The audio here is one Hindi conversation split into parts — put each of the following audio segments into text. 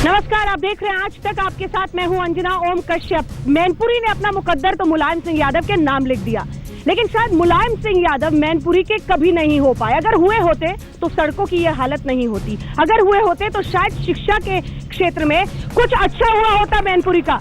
नमस्कार, आप देख रहे हैं आज तक। आपके साथ मैं हूं अंजना ओम कश्यप। मैनपुरी ने अपना मुकद्दर तो मुलायम सिंह यादव के नाम लिख दिया, लेकिन शायद मुलायम सिंह यादव मैनपुरी के कभी नहीं हो पाए। अगर हुए होते तो सड़कों की यह हालत नहीं होती। अगर हुए होते तो शायद शिक्षा के क्षेत्र में कुछ अच्छा हुआ होता मैनपुरी का।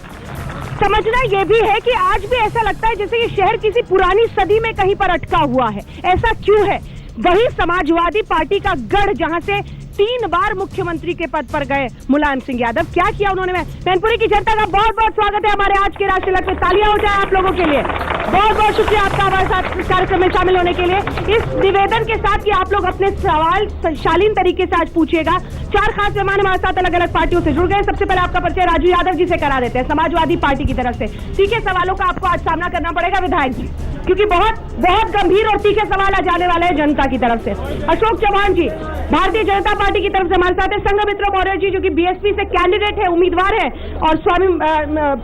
समझना यह भी है कि आज भी ऐसा लगता है जैसे ये शहर किसी पुरानी सदी में कहीं पर अटका हुआ है। ऐसा क्यों है? वही समाजवादी पार्टी का गढ़, जहां से 3 बार मुख्यमंत्री के पद पर गए मुलायम सिंह यादव। क्या किया उन्होंने? मैनपुरी की जनता का बहुत बहुत स्वागत है हमारे आज के राष्ट्रीय तिलक में। तालियां हो जाए आप लोगों के लिए। बहुत बहुत शुक्रिया आपका हमारे साथ इस कार्यक्रम में शामिल होने के लिए। इस निवेदन के साथ कि आप लोग अपने सवाल शालीन तरीके से आज पूछिएगा। 4 खास मेहमान हमारे साथ अलग अलग पार्टियों से जुड़ गए। सबसे पहले आपका परिचय राजू यादव जी से करा देते हैं, समाजवादी पार्टी की तरफ से। तीखे सवालों का आपको आज सामना करना पड़ेगा विधायक जी, क्योंकि बहुत बहुत गंभीर और तीखे सवाल आ जाने वाले हैं जनता की तरफ से। अशोक चौहान जी भारतीय जनता पार्टी की तरफ से हमारे साथ है। संघमित्रा मौर्य जी जो कि बीएसपी से कैंडिडेट है, उम्मीदवार है, और स्वामी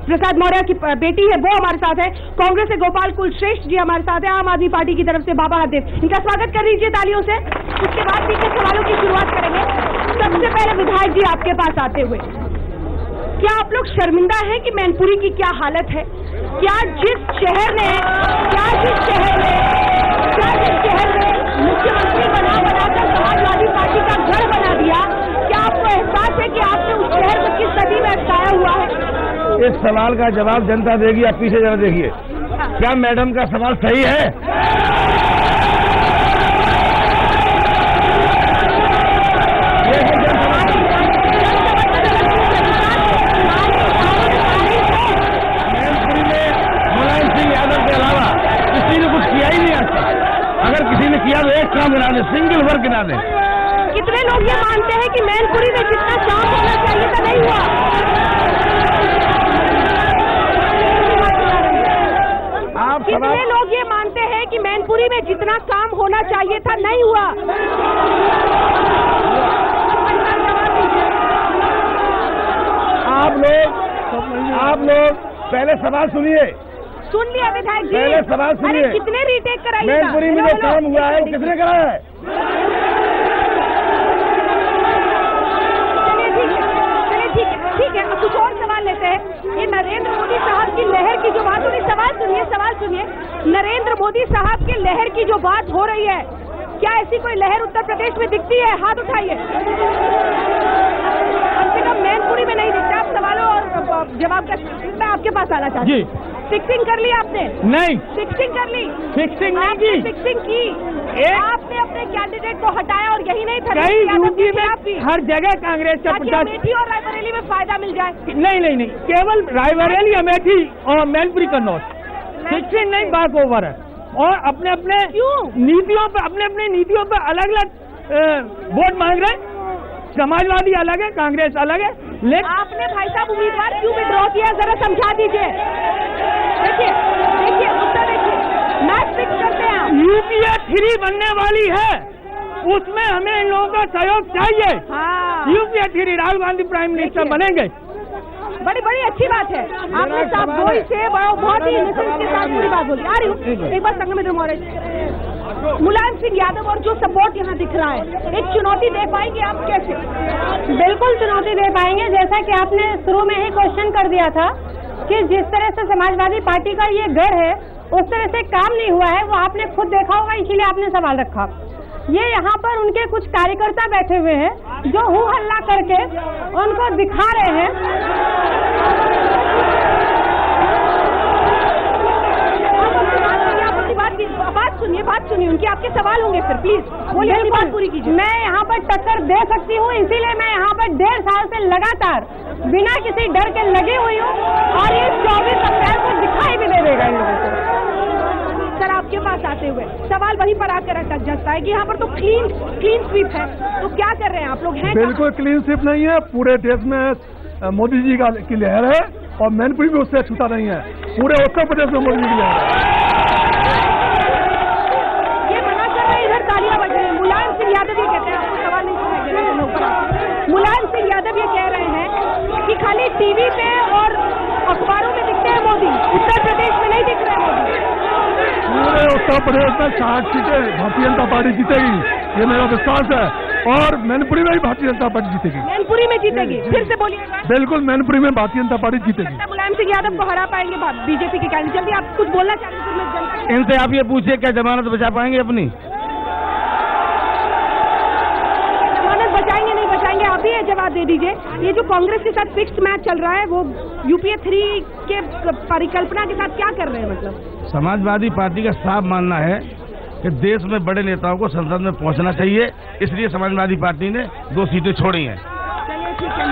प्रसाद मौर्य की बेटी है, वो हमारे साथ है। कांग्रेस से गोपाल कुलश्रेष्ठ जी हमारे साथ है। आम आदमी पार्टी की तरफ से बाबा हरदेव, इनका स्वागत कर लीजिए तालियों से। उसके बाद तीखे सवालों की शुरुआत करेंगे। सबसे पहले विधायक जी आपके पास आते हुए, क्या आप लोग शर्मिंदा हैं कि मैनपुरी की क्या हालत है? क्या जिस शहर ने मुख्यमंत्री बनाकर समाजवादी पार्टी का गढ़ बना दिया, क्या आपको एहसास है कि आपने उस शहर को किस सदी में अटकाया हुआ है? इस सवाल का जवाब जनता देगी। आप पीछे जरा देखिए, क्या मैडम का सवाल सही है? मैनपुरी में मुलायम सिंह यादव के अलावा किसी ने कुछ किया ही नहीं आज तक। अगर किसी ने किया तो एक काम गिना दे, सिंगल वर्क गिना दे। कितने लोग ये मानते हैं कि मैनपुरी में जितना काम होना चाहिए था नहीं हुआ? कितने लोग ये मानते हैं कि मैनपुरी में जितना काम होना चाहिए था नहीं हुआ? आप लोग पहले सवाल सुनिए। सुन लिया विधायक जी, पहले सवाल सुनिए। कितने रीटेक कराइएगा? मैनपुरी में जो काम हुआ है वो किसने कराया है? चलिए ठीक है। अब कुछ और सवाल लेते हैं। ये नरेंद्र मोदी साहब की लहर की जो बात हो रही, सवाल सुनिए। नरेंद्र मोदी साहब की लहर की जो बात हो रही है, क्या ऐसी कोई लहर उत्तर प्रदेश में दिखती है? हाथ उठाइए। कम से कम मैनपुरी में नहीं दिखता। आप सवालों और जवाब का मैं आपके पास आना चाहती हूँ। फिक्सिंग कर ली आपने? नहीं, फिक्सिंग कर ली। फिक्सिंग नहीं की। फिक्सिंग की। आपने अपने कैंडिडेट को हटाया और यही नहीं था कई यूपी में हर जगह कांग्रेस का प्रचार। अमेठी और रायबरेली में फायदा मिल जाए? नहीं, केवल रायबरेली, अमेठी और मैनपुरी कन्नौज। फिक्सिंग नहीं, बात ओवर है। और अपने नीतियों पर अलग अलग वोट मांग रहे हैं। समाजवादी अलग है, कांग्रेस अलग है। लेकिन आपने भाई साहब उम्मीदवार क्यों विड्रॉ किया, जरा समझा दीजिए। देखिए उत्तर देखिए, मैच फिक्स करते हैं। यूपीए 3 बनने वाली है, उसमें हमें इन लोगों का सहयोग चाहिए। UPA 3 Rahul Gandhi prime minister बनेंगे। बड़ी अच्छी बात है। आपने साहब गोई से बहुत ही इनोसेंस के साथ पूरी बात बोली। आ रही हूँ एक बार संघमित्रा मौर्य, मुलायम सिंह यादव और जो सपोर्ट यहाँ दिख रहा है, एक चुनौती दे पाएंगे आप कैसे? बिल्कुल चुनौती दे पाएंगे। जैसा कि आपने शुरू में ही क्वेश्चन कर दिया था कि जिस तरह से समाजवादी पार्टी का ये गढ़ है, उस तरह से काम नहीं हुआ है, वो आपने खुद देखा होगा, इसीलिए आपने सवाल रखा। ये यहाँ पर उनके कुछ कार्यकर्ता बैठे हुए हैं जो हू हल्ला करके उनको दिखा रहे हैं। बात सुनिए उनकी। आपके सवाल होंगे फिर, प्लीज बोलिए, बात पूरी कीजिए। मैं यहाँ पर टक्कर दे सकती हूँ, इसीलिए मैं यहाँ पर 1.5 साल से लगातार बिना किसी डर के लगी हुई हूँ, और ये 24 अप्रैल को दिखाई भी दे देगा इन लोगों को। सर आपके पास आते हुए सवाल वहीं पर आकर अटक जाता है कि यहाँ पर तो क्लीन स्वीप है, तो क्या कर रहे हैं आप लोग? हैं बिल्कुल क्लीन स्वीप नहीं है। पूरे देश में मोदी जी की लहर है, और मैनपुरी भी उससे छूटा नहीं है। पूरे उत्तर प्रदेश में मोदी जी की लहर है। मुलायम सिंह यादव ये कहते हैं, आपको सवाल नहीं सुनाई। मुलायम सिंह यादव ये कह रहे हैं कि खाली टीवी पे और अखबारों में दिखते हैं मोदी, उत्तर प्रदेश में नहीं दिख रहे मोदी। पूरे उत्तर प्रदेश में 60 सीटें भारतीय जनता पार्टी जीतेगी, ये मेरा विश्वास है। और मैनपुरी में भी भारतीय जनता पार्टी जीतेगी। मैनपुरी में जीतेगी, फिर से बोलिए। बिल्कुल मैनपुरी में भारतीय जनता पार्टी जीतेगी। मुलायम सिंह यादव को हरा पाएंगे बीजेपी के कैंडिडेट। जल्दी आप कुछ बोलना चाहते हैं? इनसे आप ये पूछिए क्या जमानत बचा पाएंगे अपनी? जमानत बचाएंगे नहीं बचाएंगे, आप ही ये जवाब दे दीजिए। ये जो कांग्रेस के साथ फिक्स्ड मैच चल रहा है, वो यूपीए 3 के परिकल्पना के साथ क्या कर रहे हैं? मतलब समाजवादी पार्टी का साफ मानना है कि देश में बड़े नेताओं को संसद में पहुंचना चाहिए, इसलिए समाजवादी पार्टी ने 2 सीटें छोड़ी हैं। चलिए ठीक है,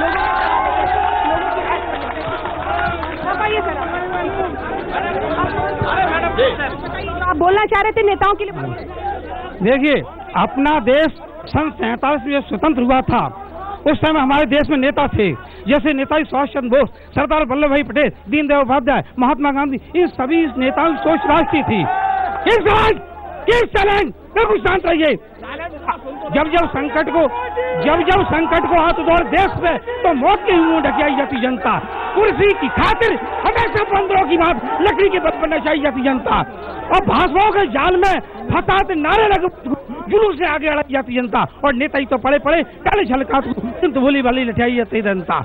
आप बोलना चाह रहे थे नेताओं के लिए? देखिए, अपना देश सन 47 में स्वतंत्र हुआ था, उस समय हमारे देश में नेता थे, जैसे नेताजी सुभाष चंद्र बोस, सरदार वल्लभ भाई पटेल, दीनदयाल उपाध्याय, महात्मा गांधी। इन सभी नेताओं की सोच राष्ट्रीय थी। बिल्कुल शांत रहिए। जब संकट को हाथ दौड़ देश में, तो मौत के मुंह ढकियाई जाती जनता। कुर्सी की खातिर हमेशा बंदरों की बात लकड़ी के बल पर नचाई जाती जनता, और भाषाओं के जाल में फसाते नारे लगे जुलूस से आगे अड़ जाती जनता, और नेता ही तो पड़े काले झलका भोली वाली लठाई जाती जनता।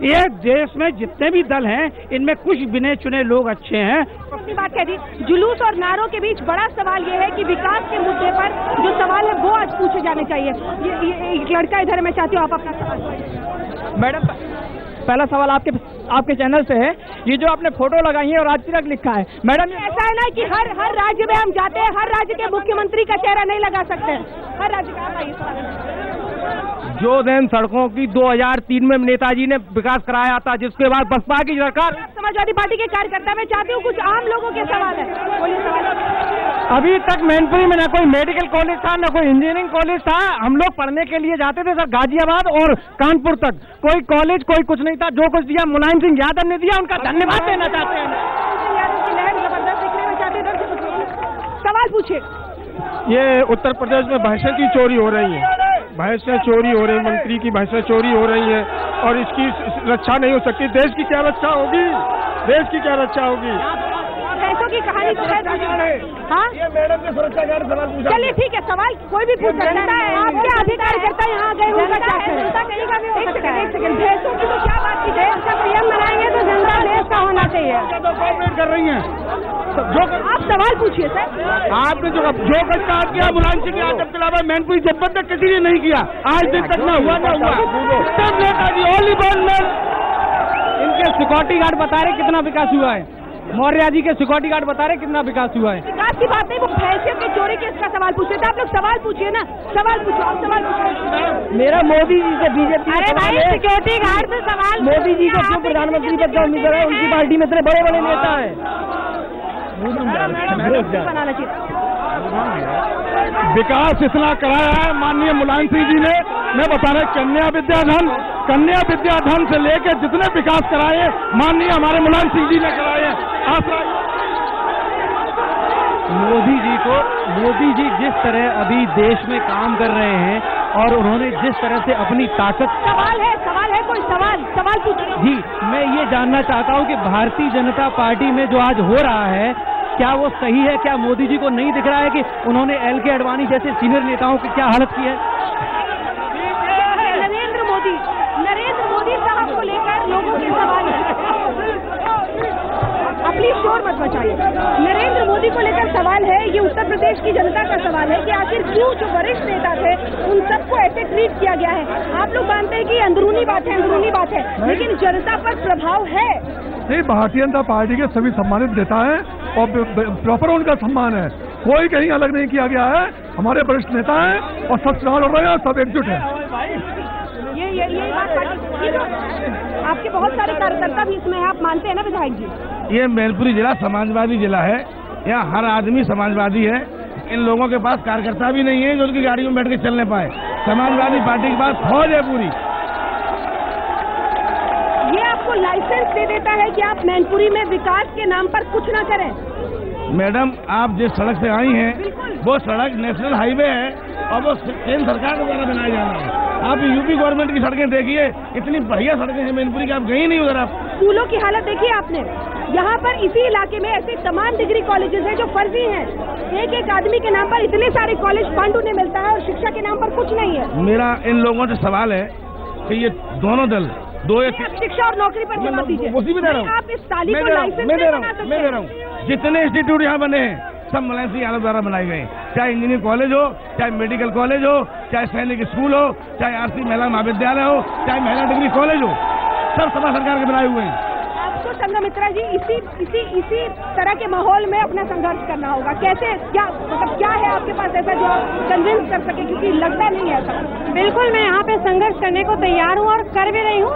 ये देश में जितने भी दल हैं, इनमें कुछ गिने चुने लोग अच्छे हैं। अपनी बात कह दी। जुलूस और नारों के बीच बड़ा सवाल ये है कि विकास के मुद्दे पर जो सवाल है वो आज पूछे जाने चाहिए। ये एक लड़का इधर, मैं चाहती हूँ आप अपना सवाल। मैडम, पहला सवाल आपके चैनल से है, ये जो आपने फोटो लगाई है और आज तक लिखा है, मैडम ऐसा है ना कि हर राज्य में हम जाते हैं, हर राज्य के मुख्यमंत्री का चेहरा नहीं लगा सकते, हर राज्य का। जो दिन सड़कों की 2003 में नेताजी ने विकास कराया था, जिसके बाद बसपा की सरकार। समाजवादी पार्टी के कार्यकर्ता, मैं चाहती हूँ कुछ आम लोगों के सवाल है, बोलिए सवाल। अभी तक मैनपुरी में ना कोई मेडिकल कॉलेज था, ना कोई इंजीनियरिंग कॉलेज था। हम लोग पढ़ने के लिए जाते थे सर, गाजियाबाद और कानपुर तक कोई कॉलेज कोई कुछ नहीं था। जो कुछ दिया मुलायम सिंह यादव ने दिया, उनका धन्यवाद देना चाहते हैं। सवाल पूछिए। ये उत्तर प्रदेश में भैंसें की चोरी हो रही है, भैंसें चोरी हो रही, मंत्री की भैंसें चोरी हो रही है, और इसकी रक्षा नहीं हो सकती। देश की क्या रक्षा होगी? देश की क्या रक्षा होगी? भैंसों की कहानी तो है। हाँ, ये मैडम ने सुरक्षा कार्ड सवाल पूछा। चलिए ठीक है, सवाल कोई भी पूछ सकता है। आपके अधिकार करता है, यहाँ गए उनका क्या है? जनता कहीं का भी हो सकता है। एक सेकंड, भैंसों की तो क्या बात की है? उसका नियम बनाएंगे तो जनता देश का होना चाहिए। कोऑपरेट कर रही हैं। आप सवाल पूछिए सर। आपने जो कुछ कहा किया मुलायम सिंह यादव के अलावा मैनपुरी जनपद तक किसी ने नहीं किया, आज दिन तक ना हुआ। सब नेताजी ओनली वन मैन। इनके सिक्योरिटी गार्ड बता रहे कितना विकास हुआ है, मौर्य जी के सिक्योरिटी गार्ड बता रहे कितना विकास हुआ है। विकास की बात नहीं, वो भैंसियों की चोरी के इसका सवाल पूछे थे। आप लोग सवाल पूछिए ना, सवाल पूछो, आप सवाल पूछो। मेरा मोदी जी से बीजेपी। अरे भाई, सिक्योरिटी गार्ड से सवाल। मोदी जी का जो प्रधानमंत्री पद का उम्मीदवार है, उनकी पार्टी में इतने बड़े बड़े नेता है। बनाना चाहिए। विकास इतना कराया है माननीय मुलायम सिंह जी ने। मैं बता रहा कन्या विद्याधन से लेकर जितने विकास कराए माननीय हमारे मुलायम सिंह जी ने कराए हैं। मोदी जी जिस तरह अभी देश में काम कर रहे हैं, और उन्होंने जिस तरह से अपनी ताकत। सवाल है कोई सवाल पूछिए। जी, मैं ये जानना चाहता हूँ कि भारतीय जनता पार्टी में जो आज हो रहा है, क्या वो सही है? क्या मोदी जी को नहीं दिख रहा है कि उन्होंने LK आडवाणी जैसे सीनियर नेताओं की क्या हालत की है? नरेंद्र मोदी साहब को लेकर लोगों के सवाल है। प्लीज शोर मत मचाइए। नरेंद्र मोदी को लेकर सवाल है, ये उत्तर प्रदेश की जनता का सवाल है कि आखिर क्यों जो वरिष्ठ नेता थे उन सबको ऐसे ट्रीट किया गया है। आप लोग मानते हैं कि अंदरूनी बात है, लेकिन जनता पर प्रभाव है। नहीं, भारतीय जनता पार्टी के सभी सम्मानित नेता हैं और प्रॉपर उनका सम्मान है। कोई कहीं अलग नहीं किया गया है। हमारे वरिष्ठ नेता हैं और सब चुनाव लड़ रहे हैं, सब एकजुट है। ये बात आपके बहुत सारे कार्यकर्ता भी इसमें आप मानते हैं ना विधायक जी? ये मैनपुरी जिला समाजवादी जिला है, यहाँ हर आदमी समाजवादी है। इन लोगों के पास कार्यकर्ता भी नहीं है जो उनकी गाड़ियों में बैठ के चलने पाए। समाजवादी पार्टी के पास फौज है पूरी। ये आपको लाइसेंस दे देता है कि आप मैनपुरी में विकास के नाम पर कुछ ना करें। मैडम, आप जिस सड़क से आई हैं, वो सड़क नेशनल हाईवे है और वो केंद्र सरकार के द्वारा बनाया जाना है। आप यूपी गवर्नमेंट की सड़कें देखिए, इतनी बढ़िया सड़कें हैं मैनपुरी की, आप गई नहीं उधर। आप स्कूलों की हालत देखिए आपने, यहाँ पर इसी इलाके में ऐसे तमाम डिग्री कॉलेजेस हैं जो फर्जी हैं। एक एक आदमी के नाम पर इतने सारे कॉलेज फंड उन्हें मिलता है और शिक्षा के नाम पर कुछ नहीं है। मेरा इन लोगों से सवाल है कि ये दोनों दल आप शिक्षा और नौकरी पर जवाब दीजिए। उसी में दे रहा हूँ, आप इस ताली को लाइसेंस मैं दे रहा हूँ। जितने इंस्टीट्यूट यहाँ बने हैं सब मुलायम सिंह यादव द्वारा बनाए गए, चाहे इंजीनियरिंग कॉलेज हो, चाहे मेडिकल कॉलेज हो, चाहे सैनिक स्कूल हो, चाहे आरसी महिला महाविद्यालय हो, चाहे महिला डिग्री कॉलेज हो, सब सपा सरकार के बनाए हुए हैं। आपको संघमित्रा जी इसी तरह के माहौल में अपना संघर्ष करना होगा। कैसे, क्या मतलब क्या है आपके पास ऐसा जो आप कन्विंस कर सके, क्योंकि लगता नहीं है ऐसा। बिल्कुल मैं यहाँ पे संघर्ष करने को तैयार हूँ और कर भी रही हूँ,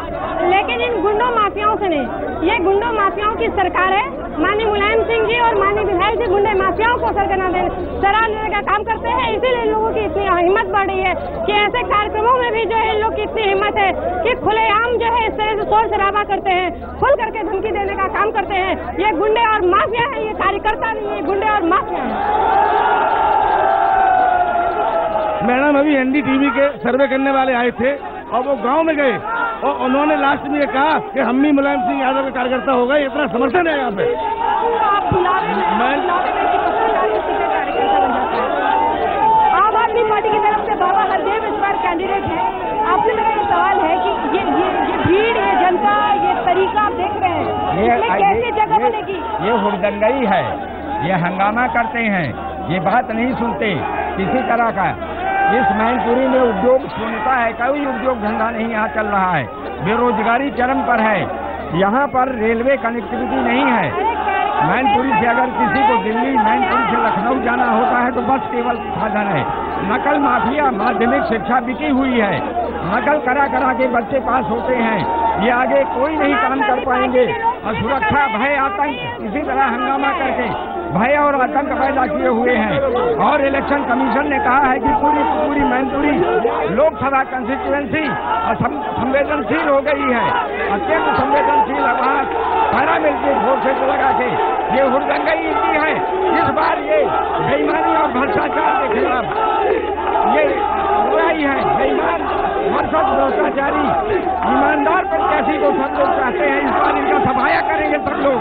लेकिन इन गुंडों माफियाओं से नहीं। ये गुंडों माफियाओं की सरकार है। माननीय मुलायम सिंह जी और माननीय विधायक जी गुंडे माफियाओं को सराहना देने का काम करते हैं। इसीलिए इन लोगों की इतनी हिम्मत बढ़ रही है कि ऐसे कार्यक्रमों में भी जो है इन लोग की इतनी हिम्मत है कि खुलेआम जो है इस तरह से शोर शराबा करते हैं, खुल करके धमकी देने का काम करते हैं। ये गुंडे और माफिया है, ये कार्यकर्ता नहीं है, गुंडे और माफिया है। मैडम अभी एनडीटीवी के सर्वे करने वाले आए थे और वो गांव में गए और उन्होंने लास्ट में ये कहा कि हम भी मुलायम सिंह यादव के कार्यकर्ता हो गए। इतना समर्थन है यहाँ पे। आम आदमी पार्टी की तरफ से बाबा हरदेव इस बार कैंडिडेट है। आपसे मेरा ये सवाल है कि ये भीड़, ये जनता, ये तरीका आप देख रहे हैं, इसमें कैसे जगह बनेगी? ये हुड़दंगई है, ये हंगामा करते हैं, ये बात नहीं सुनते किसी तरह का। इस मैनपुरी में उद्योग शून्यता है, कोई उद्योग धंधा नहीं यहाँ चल रहा है, बेरोजगारी चरम पर है, यहाँ पर रेलवे कनेक्टिविटी नहीं है। मैनपुरी से अगर किसी को दिल्ली, मैनपुरी से लखनऊ जाना होता है तो बस केवल साधन है। नकल माफिया माध्यमिक शिक्षा बिकी हुई है, नकल करा के बच्चे पास होते हैं, ये आगे कोई नहीं काम कर पाएंगे। और सुरक्षा, भय, आतंक इसी तरह हंगामा करके भय और आतंक पैदा किए हुए हैं। और इलेक्शन कमीशन ने कहा है कि पूरी मैनपुरी लोकसभा कंस्टिट्यूएंसी संवेदनशील हो गई है, अत्यंत संवेदनशील। वहाँ पैरामिलिट्री फोर्सेस लगा के ये हुड़दंगई इतनी है। इस बार ये बेईमानी और भ्रष्टाचार के खिलाफ ये बुराई है। बेईमान, भ्रष्टाचारी, ईमानदार प्रत्याशी को सब लोग चाहते हैं। इस बार इनका सफाया करेंगे सब लोग।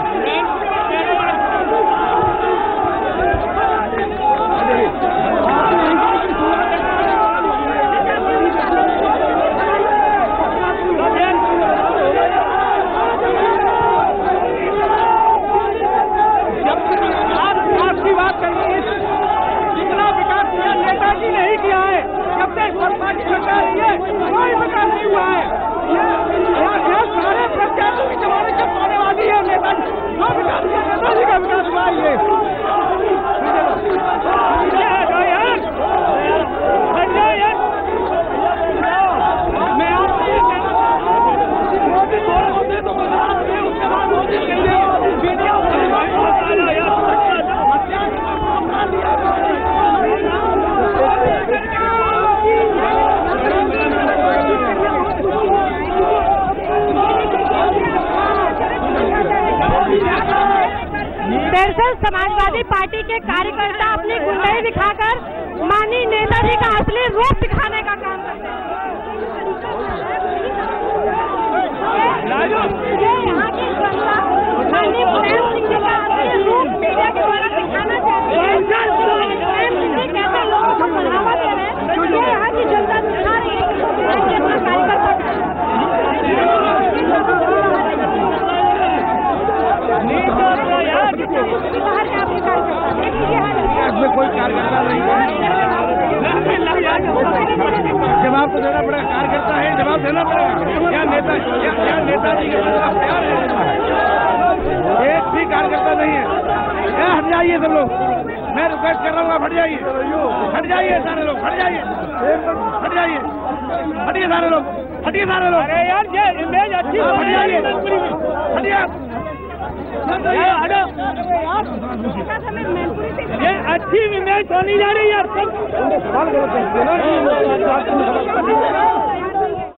आपकी बात करिए, जितना विकास किया नेताजी नहीं किया है, जब तक सपा की सरकार रही है कोई विकास नहीं हुआ है। यह सारे प्रत्याशियों के जमाने का पानेवादी है नेताजी। जो विकास किया नेताजी का विकास हुआ ये मैं आपसे ये कहना चाहता हूँ, मोदी बोल होते तो गुजरात में, उसके बाद मोदी कहिए दरअसल समाजवादी पार्टी के कार्यकर्ता अपनी गुंडाई दिखाकर माननीय नेताजी का असली रूप दिखाने का काम करते हैं। ये यहाँ की जनता माननीय मुलायम सिंह जी का असली रूप मीडिया के द्वारा दिखाना चाहती है। मुलायम सिंह जी कैसे लोगों को बढ़ावा दे रहे हैं, ये यहाँ की जनता दिखा रही है कि अपना कार्यकर्ता इसमें कोई कार्यकर्ता नहीं है, जवाब तो देना पड़ेगा। कार्यकर्ता है, जवाब देना पड़ेगा। क्या नेताजी के खिलाफ क्या है? एक भी कार्यकर्ता नहीं है। क्या हट जाइए सब लोग, मैं रिक्वेस्ट कर रहा हूँ, हट जाइए, हट जाइए सारे लोग, हट जाइए, हट जाइए, हटिए सारे लोग, हटिए सारे लोग। अरे यार ये इमेज अच्छी, हट जाइए, हटिए, ये अच्छी इमेज होनी जा रही है।